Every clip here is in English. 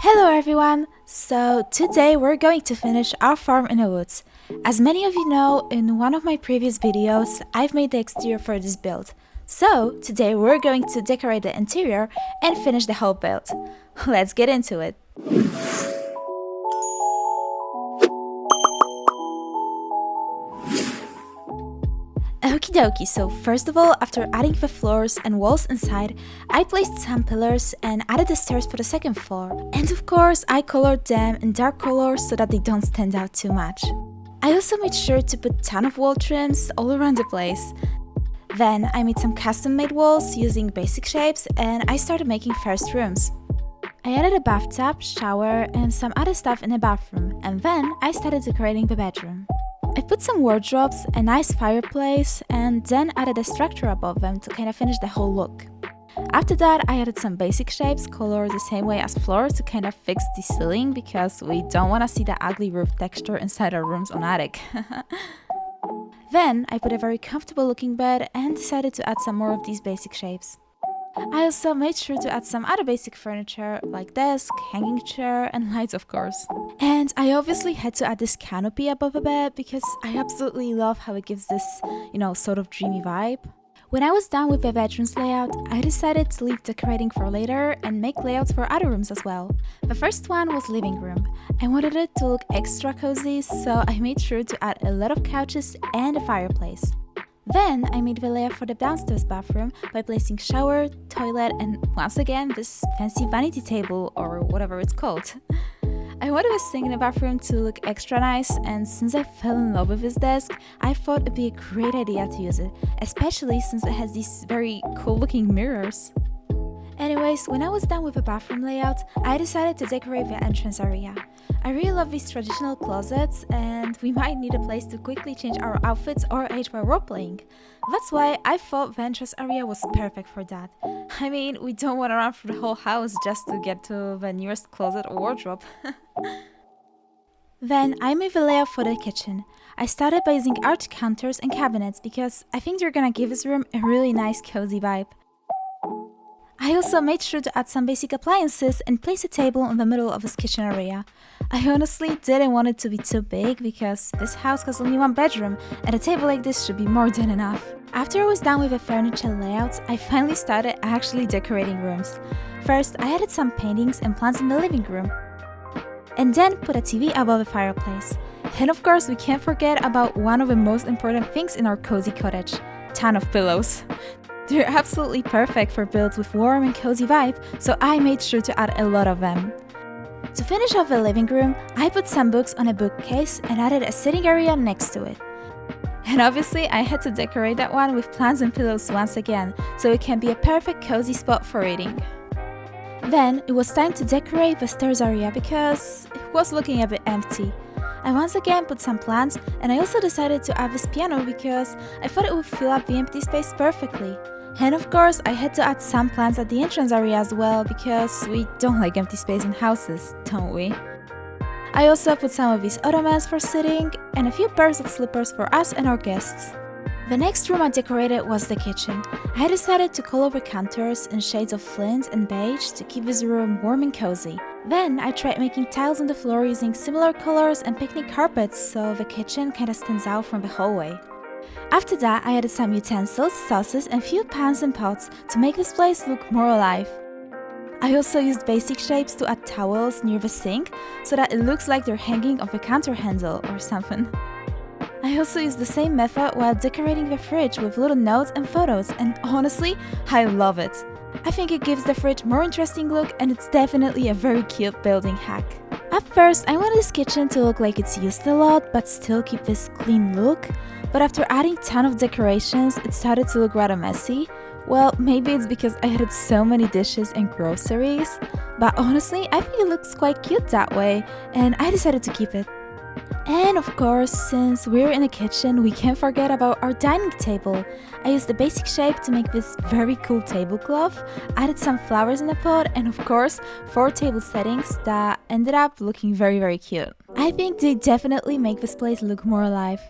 Hello everyone! So today we're going to finish our farm in the woods. As many of you know, in one of my previous videos I've made the exterior for this build. So today we're going to decorate the interior and finish the whole build. Let's get into it! Okie dokie, so first of all, after adding the floors and walls inside, I placed some pillars and added the stairs for the second floor. And of course, I colored them in dark colors so that they don't stand out too much. I also made sure to put a ton of wall trims all around the place. Then I made some custom-made walls using basic shapes and I started making first rooms. I added a bathtub, shower and some other stuff in the bathroom, and then I started decorating the bedroom. I put some wardrobes, a nice fireplace, and then added a structure above them to kind of finish the whole look. After that, I added some basic shapes, colored the same way as floors to kind of fix the ceiling because we don't want to see the ugly roof texture inside our rooms on attic. Then I put a very comfortable looking bed and decided to add some more of these basic shapes. I also made sure to add some other basic furniture like desk, hanging chair and lights of course. And I obviously had to add this canopy above the bed because I absolutely love how it gives this, sort of dreamy vibe. When I was done with the bedroom's layout, I decided to leave decorating for later and make layouts for other rooms as well. The first one was living room. I wanted it to look extra cozy, so I made sure to add a lot of couches and a fireplace. Then I made the layout for the downstairs bathroom by placing shower, toilet and once again this fancy vanity table or whatever it's called. I wanted the sink in the bathroom to look extra nice, and since I fell in love with this desk, I thought it'd be a great idea to use it, especially since it has these very cool looking mirrors. Anyways, when I was done with the bathroom layout, I decided to decorate the entrance area. I really love these traditional closets and we might need a place to quickly change our outfits or age while roleplaying. That's why I thought the entrance area was perfect for that. I mean, we don't want to run through the whole house just to get to the nearest closet or wardrobe. Then I made the layout for the kitchen. I started by using art counters and cabinets because I think they're gonna give this room a really nice cozy vibe. I also made sure to add some basic appliances and place a table in the middle of this kitchen area. I honestly didn't want it to be too big because this house has only one bedroom and a table like this should be more than enough. After I was done with the furniture layouts, I finally started actually decorating rooms. First, I added some paintings and plants in the living room, and then put a TV above the fireplace. And of course, we can't forget about one of the most important things in our cozy cottage: ton of pillows. They're absolutely perfect for builds with warm and cozy vibe, so I made sure to add a lot of them. To finish off the living room, I put some books on a bookcase and added a sitting area next to it. And obviously I had to decorate that one with plants and pillows once again, so it can be a perfect cozy spot for reading. Then it was time to decorate the stairs area because it was looking a bit empty. I once again put some plants, and I also decided to add this piano because I thought it would fill up the empty space perfectly. And of course, I had to add some plants at the entrance area as well because we don't like empty space in houses, don't we? I also put some of these ottomans for sitting and a few pairs of slippers for us and our guests. The next room I decorated was the kitchen. I decided to color the counters in shades of flint and beige to keep this room warm and cozy. Then I tried making tiles on the floor using similar colors and picnic carpets so the kitchen kinda stands out from the hallway. After that, I added some utensils, sauces and few pans and pots to make this place look more alive. I also used basic shapes to add towels near the sink so that it looks like they're hanging off a counter handle or something. I also used the same method while decorating the fridge with little notes and photos, and honestly, I love it. I think it gives the fridge more interesting look and it's definitely a very cute building hack. At first, I wanted this kitchen to look like it's used a lot but still keep this clean look, but after adding a ton of decorations, it started to look rather messy. Well, maybe it's because I added so many dishes and groceries, but honestly, I think it looks quite cute that way, and I decided to keep it. And of course, since we're in the kitchen, we can't forget about our dining table. I used the basic shape to make this very cool tablecloth, added some flowers in the pot, and of course, 4 table settings that ended up looking very cute. I think they definitely make this place look more alive.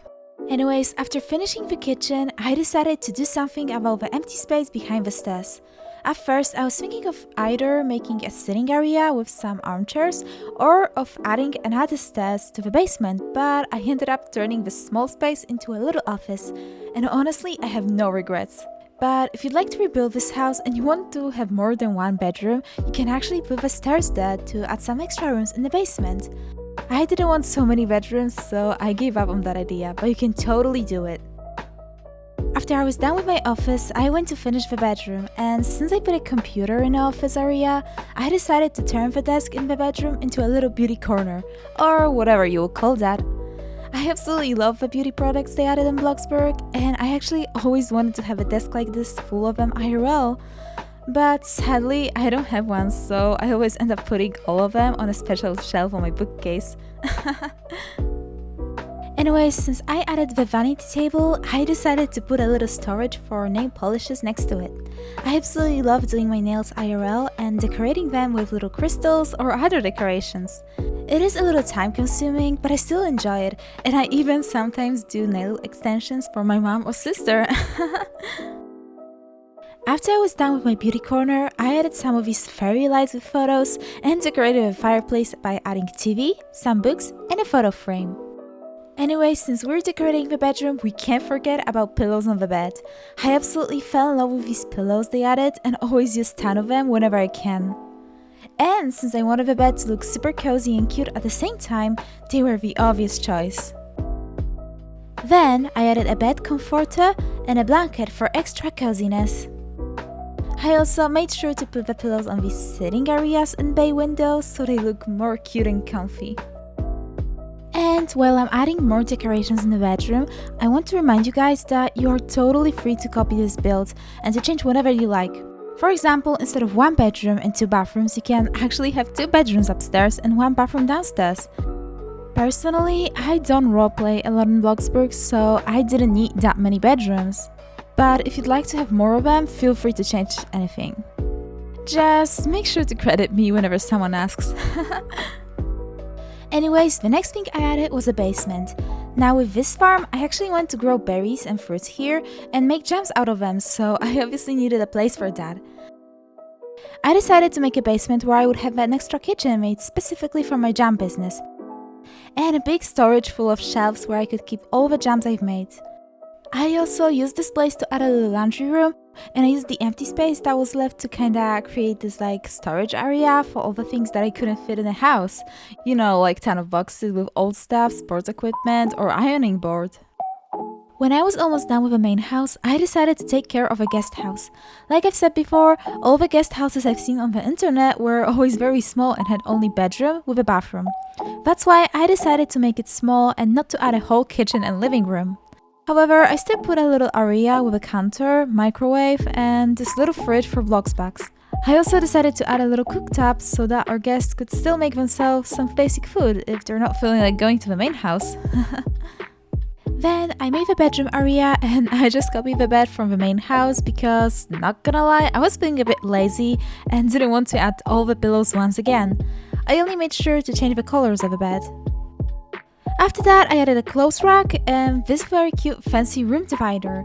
Anyways, after finishing the kitchen, I decided to do something about the empty space behind the stairs. At first, I was thinking of either making a sitting area with some armchairs or of adding another stairs to the basement, but I ended up turning the small space into a little office, and honestly, I have no regrets. But if you'd like to rebuild this house and you want to have more than one bedroom, you can actually put the stairs there to add some extra rooms in the basement. I didn't want so many bedrooms, so I gave up on that idea, but you can totally do it. After I was done with my office, I went to finish the bedroom, and since I put a computer in the office area, I decided to turn the desk in the bedroom into a little beauty corner, or whatever you will call that. I absolutely love the beauty products they added in Bloxburg, and I actually always wanted to have a desk like this full of them IRL. But sadly, I don't have one, so I always end up putting all of them on a special shelf on my bookcase. Anyways, since I added the vanity table, I decided to put a little storage for nail polishes next to it. I absolutely love doing my nails IRL and decorating them with little crystals or other decorations. It is a little time consuming, but I still enjoy it, and I even sometimes do nail extensions for my mom or sister. After I was done with my beauty corner, I added some of these fairy lights with photos and decorated a fireplace by adding TV, some books, and a photo frame. Anyway, since we're decorating the bedroom, we can't forget about pillows on the bed. I absolutely fell in love with these pillows they added and always use 10 of them whenever I can. And since I wanted the bed to look super cozy and cute at the same time, they were the obvious choice. Then I added a bed comforter and a blanket for extra coziness. I also made sure to put the pillows on these sitting areas and bay windows so they look more cute and comfy. And while I'm adding more decorations in the bedroom, I want to remind you guys that you are totally free to copy this build and to change whatever you like. For example, instead of one bedroom and 2 bathrooms, you can actually have 2 bedrooms upstairs and 1 bathroom downstairs. Personally, I don't roleplay a lot in Bloxburg, so I didn't need that many bedrooms. But if you'd like to have more of them, feel free to change anything. Just make sure to credit me whenever someone asks. Anyways, the next thing I added was a basement. Now with this farm, I actually want to grow berries and fruits here and make jams out of them, so I obviously needed a place for that. I decided to make a basement where I would have an extra kitchen made specifically for my jam business, and a big storage full of shelves where I could keep all the jams I've made. I also used this place to add a little laundry room, and I used the empty space that was left to kinda create this like storage area for all the things that I couldn't fit in a house. You know, like ton of boxes with old stuff, sports equipment, or ironing board. When I was almost done with the main house, I decided to take care of a guest house. Like I've said before, all the guest houses I've seen on the internet were always very small and had only bedroom with a bathroom. That's why I decided to make it small and not to add a whole kitchen and living room. However, I still put a little area with a counter, microwave, and this little fridge for Bloxburg. I also decided to add a little cooktop so that our guests could still make themselves some basic food if they're not feeling like going to the main house. Then I made the bedroom area and I just copied the bed from the main house because, not gonna lie, I was being a bit lazy and didn't want to add all the pillows once again. I only made sure to change the colors of the bed. After that, I added a clothes rack and this very cute fancy room divider.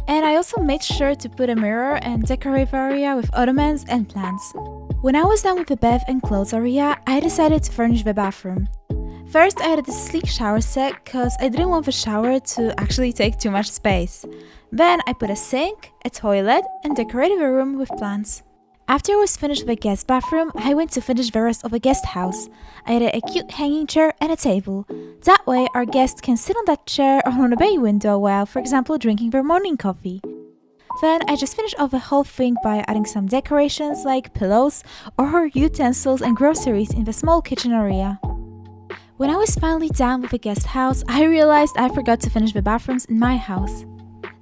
And I also made sure to put a mirror and decorate the area with ottomans and plants. When I was done with the bed and clothes area, I decided to furnish the bathroom. First, I added a sleek shower set because I didn't want the shower to actually take too much space. Then I put a sink, a toilet, and decorated the room with plants. After I was finished with the guest bathroom, I went to finish the rest of the guest house. I added a cute hanging chair and a table. That way, our guests can sit on that chair or on a bay window while, for example, drinking their morning coffee. Then I just finished off the whole thing by adding some decorations like pillows or utensils and groceries in the small kitchen area. When I was finally done with the guest house, I realized I forgot to finish the bathrooms in my house.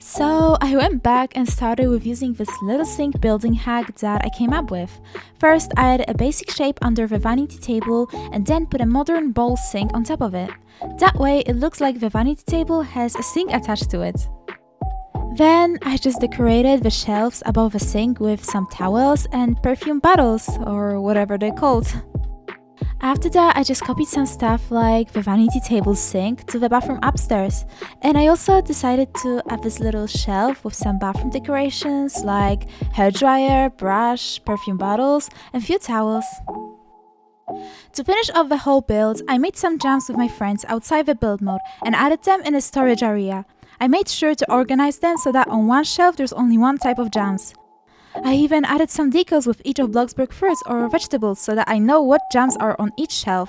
So I went back and started with using this little sink building hack that I came up with. First, I added a basic shape under the vanity table and then put a modern bowl sink on top of it. That way it looks like the vanity table has a sink attached to it. Then I just decorated the shelves above the sink with some towels and perfume bottles, or whatever they're called. After that, I just copied some stuff like the vanity table sink to the bathroom upstairs. And I also decided to add this little shelf with some bathroom decorations like hairdryer, brush, perfume bottles, and few towels. To finish off the whole build, I made some jams with my friends outside the build mode and added them in a storage area. I made sure to organize them so that on one shelf there's only one type of jams. I even added some decals with each of Bloxburg fruits or vegetables so that I know what jams are on each shelf.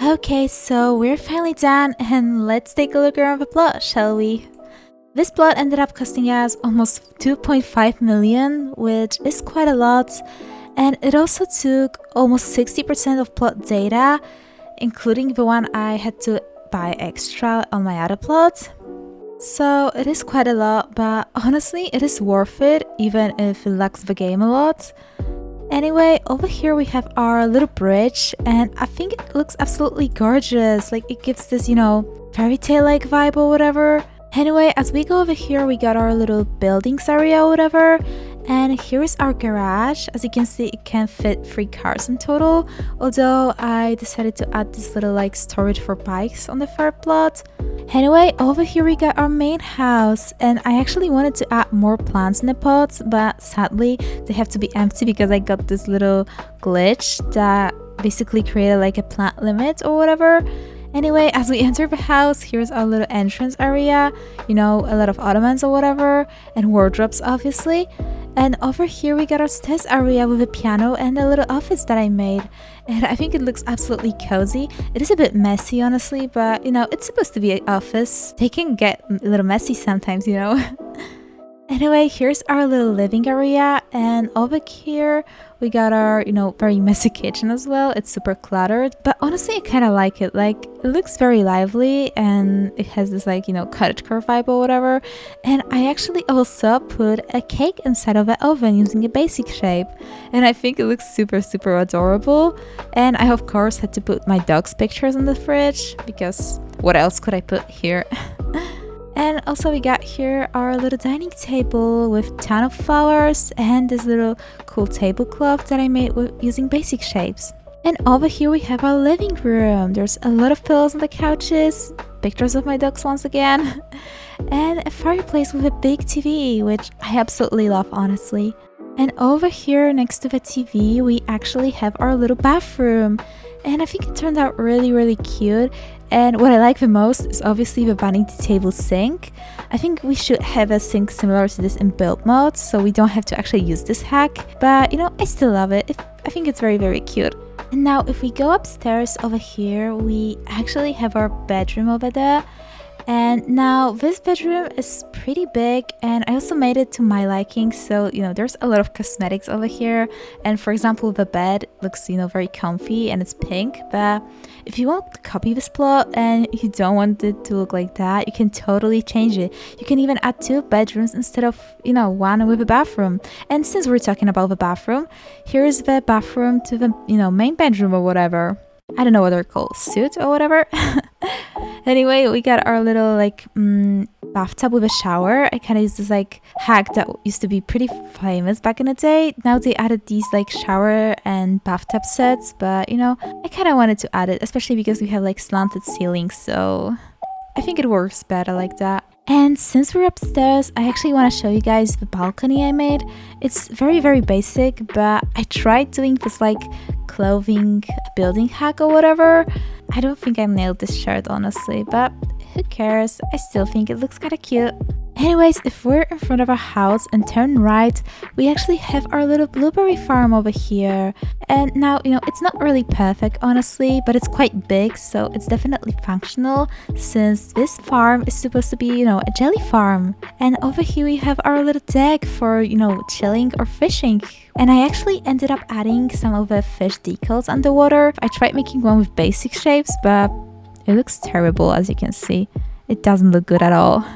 Okay, so we're finally done and let's take a look around the plot, shall we? This plot ended up costing us almost 2.5 million, which is quite a lot, and it also took almost 60% of plot data, including the one I had to buy extra on my other plot. So it is quite a lot, but honestly it is worth it even if it lags the game a lot. Anyway, over here we have our little bridge and I think it looks absolutely gorgeous, like it gives this, fairy tale like vibe or whatever. Anyway, as we go over here we got our little buildings area or whatever, and here is our garage. As you can see, it can fit 3 cars in total, although I decided to add this little storage for bikes on the third plot. Anyway, over here we got our main house, and I actually wanted to add more plants in the pots, but sadly they have to be empty because I got this little glitch that basically created a plant limit or whatever. Anyway, as we enter the house, here's our little entrance area, a lot of ottomans or whatever, and wardrobes obviously. And over here we got our stairs area with a piano and a little office that I made. And I think it looks absolutely cozy. It is a bit messy honestly, but it's supposed to be an office. They can get a little messy sometimes, Anyway, here's our little living area, and over here we got our, very messy kitchen as well. It's super cluttered, but honestly I kind of like it. It looks very lively and it has this cottagecore vibe or whatever. And I actually also put a cake inside of the oven using a basic shape, and I think it looks super adorable. And I of course had to put my dog's pictures in the fridge because what else could I put here? And also we got here our little dining table with a ton of flowers and this little cool tablecloth that I made using basic shapes. And over here we have our living room. There's a lot of pillows on the couches, pictures of my dogs once again, and a fireplace with a big TV, which I absolutely love honestly. And over here next to the TV we actually have our little bathroom, and I think it turned out really cute. And what I like the most is obviously the vanity table sink. I think we should have a sink similar to this in build mode, so we don't have to actually use this hack, but I still love it. I think it's very cute. And now if we go upstairs over here, we actually have our bedroom over there. And now this bedroom is pretty big, and I also made it to my liking, so there's a lot of cosmetics over here. And for example, the bed looks very comfy and it's pink, but if you want to copy this plot and you don't want it to look like that, you can totally change it. You can even add 2 bedrooms instead of one with a bathroom. And since we're talking about the bathroom, here's the bathroom to the main bedroom or whatever. I don't know what they're called, suit or whatever. Anyway, we got our little bathtub with a shower. I kind of used this hack that used to be pretty famous back in the day. Now they added these shower and bathtub sets, but I kind of wanted to add it, especially because we have slanted ceilings, so I think it works better like that. And since we're upstairs, I actually want to show you guys the balcony I made. It's very basic, but I tried doing this clothing building hack or whatever. I don't think I nailed this shirt honestly, but who cares? I still think it looks kind of cute. Anyways, if we're in front of our house and turn right, we actually have our little blueberry farm over here. And now, it's not really perfect honestly, but it's quite big, so it's definitely functional since this farm is supposed to be, a jelly farm. And over here we have our little deck for, chilling or fishing. And I actually ended up adding some of the fish decals underwater. I tried making one with basic shapes, but it looks terrible as you can see. It doesn't look good at all.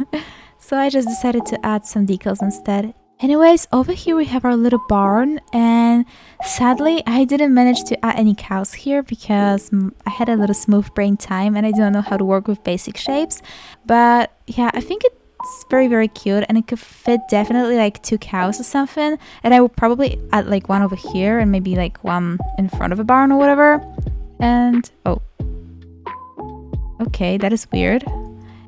So I just decided to add some decals instead. Anyways, over here we have our little barn, and sadly I didn't manage to add any cows here because I had a little smooth brain time and I don't know how to work with basic shapes. But yeah, I think it it's very, very cute, and it could fit definitely like 2 cows or something. And I will probably add like one over here and maybe like one in front of a barn or whatever. And oh, okay, that is weird.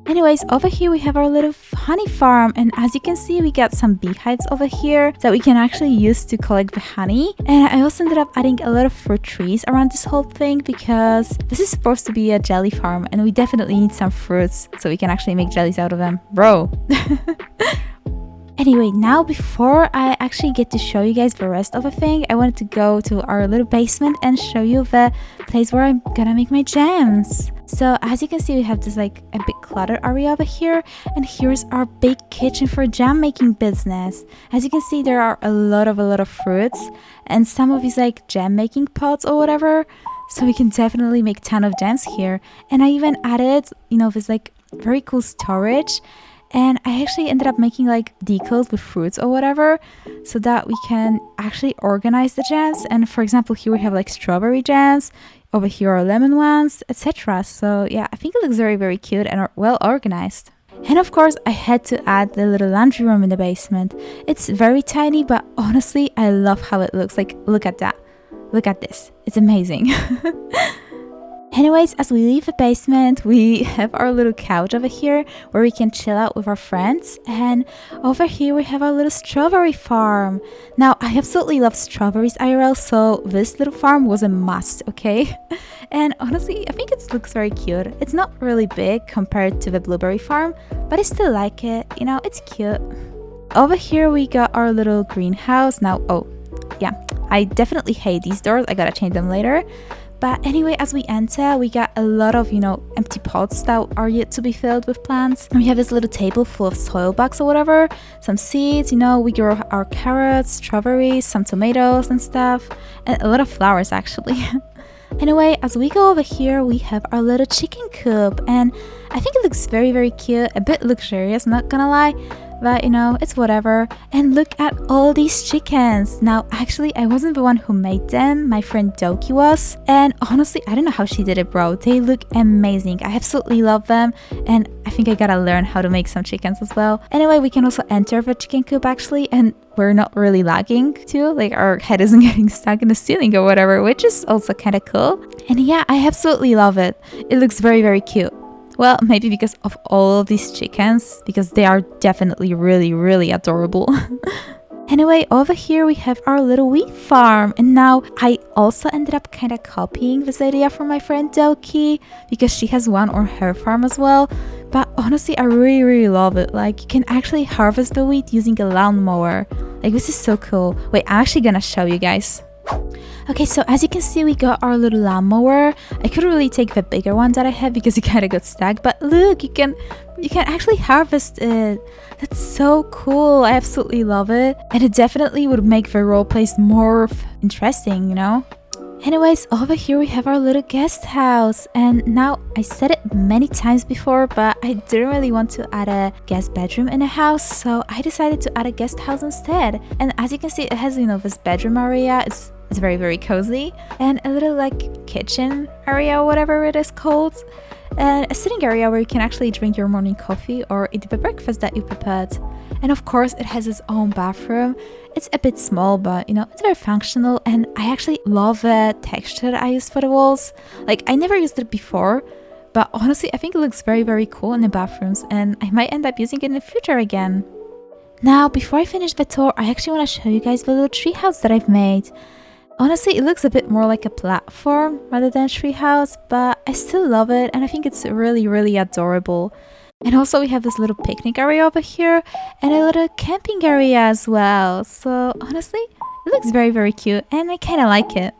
Anyways, over here we have our little honey farm, and as you can see, we got some beehives over here that we can actually use to collect the honey. And I also ended up adding a lot of fruit trees around this whole thing because this is supposed to be a jelly farm, and we definitely need some fruits so we can actually make jellies out of them. Bro! Anyway, now before I actually get to show you guys the rest of the thing, I wanted to go to our little basement and show you the place where I'm gonna make my jams. So as you can see, we have this like a big clutter area over here, and here's our big kitchen for jam making business. As you can see, there are a lot of fruits and some of these like jam making pots or whatever. So we can definitely make a ton of jams here. And I even added, you know, this like very cool storage. And I actually ended up making like decals with fruits or whatever so that we can actually organize the jams. And for example, here we have like strawberry jams, over here are lemon ones, etc. So yeah, I think it looks very, very cute and well organized. And of course, I had to add the little laundry room in the basement. It's very tiny, but honestly, I love how it looks. Like, look at that. Look at this. It's amazing. Anyways, as we leave the basement, we have our little couch over here where we can chill out with our friends. And over here we have our little strawberry farm. Now, I absolutely love strawberries IRL, so this little farm was a must, okay? And honestly, I think it looks very cute. It's not really big compared to the blueberry farm, but I still like it. You know, it's cute. Over here we got our little greenhouse. Now, oh, yeah, I definitely hate these doors. I gotta change them later. But anyway, as we enter, we got a lot of, you know, empty pots that are yet to be filled with plants. And we have this little table full of soil bags or whatever, some seeds, you know, we grow our carrots, strawberries, some tomatoes and stuff, and a lot of flowers actually. Anyway, as we go over here, we have our little chicken coop, and I think it looks very, very cute, a bit luxurious, not gonna lie. But you know, it's whatever. And look at all these chickens. Now, actually, I wasn't the one who made them. My friend Doki was. And honestly, I don't know how she did it, bro. They look amazing. I absolutely love them. And I think I gotta learn how to make some chickens as well. Anyway, we can also enter the chicken coop actually. And we're not really lagging too. Like, our head isn't getting stuck in the ceiling or whatever, which is also kind of cool. And yeah, I absolutely love it. It looks very, very cute. Well, maybe because of all of these chickens, because they are definitely really, really adorable. Anyway, over here we have our little wheat farm, and now I also ended up kind of copying this idea from my friend Doki because she has one on her farm as well. But honestly, I really, really love it. Like, you can actually harvest the wheat using a lawnmower. Like, this is so cool. Wait, I'm actually gonna show you guys. Okay, so as you can see, we got our little lawnmower. I couldn't really take the bigger one that I had because it kind of got stuck, but look, you can actually harvest it. That's so cool. I absolutely love it, and it definitely would make the role plays more interesting, you know. Anyways, over here we have our little guest house, and now I said it many times before, but I didn't really want to add a guest bedroom in a house, so I decided to add a guest house instead. And as you can see, it has, you know, this bedroom area. It's very, very cozy, and a little like kitchen area or whatever it is called, and a sitting area where you can actually drink your morning coffee or eat the breakfast that you prepared. And of course, it has its own bathroom. It's a bit small, but you know, it's very functional, and I actually love the texture that I used for the walls. Like, I never used it before, but honestly, I think it looks very, very cool in the bathrooms, and I might end up using it in the future again. Now, before I finish the tour, I actually want to show you guys the little treehouse that I've made. Honestly, it looks a bit more like a platform rather than a treehouse, but I still love it, and I think it's really, really adorable. And also we have this little picnic area over here and a little camping area as well. So honestly, it looks very, very cute, and I kind of like it.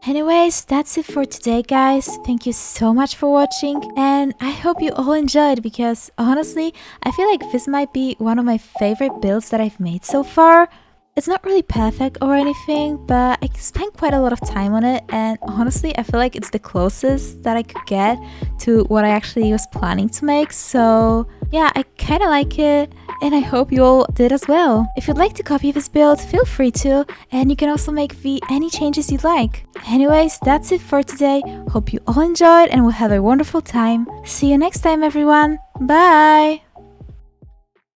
Anyways, that's it for today, guys. Thank you so much for watching, and I hope you all enjoyed, because honestly, I feel like this might be one of my favorite builds that I've made so far. It's not really perfect or anything, but I spent quite a lot of time on it, and honestly, I feel like it's the closest that I could get to what I actually was planning to make. So yeah, I kind of like it, and I hope you all did as well. If you'd like to copy this build, feel free to, and you can also make any changes you'd like. Anyways, that's it for today. Hope you all enjoyed, and will have a wonderful time. See you next time, everyone. Bye!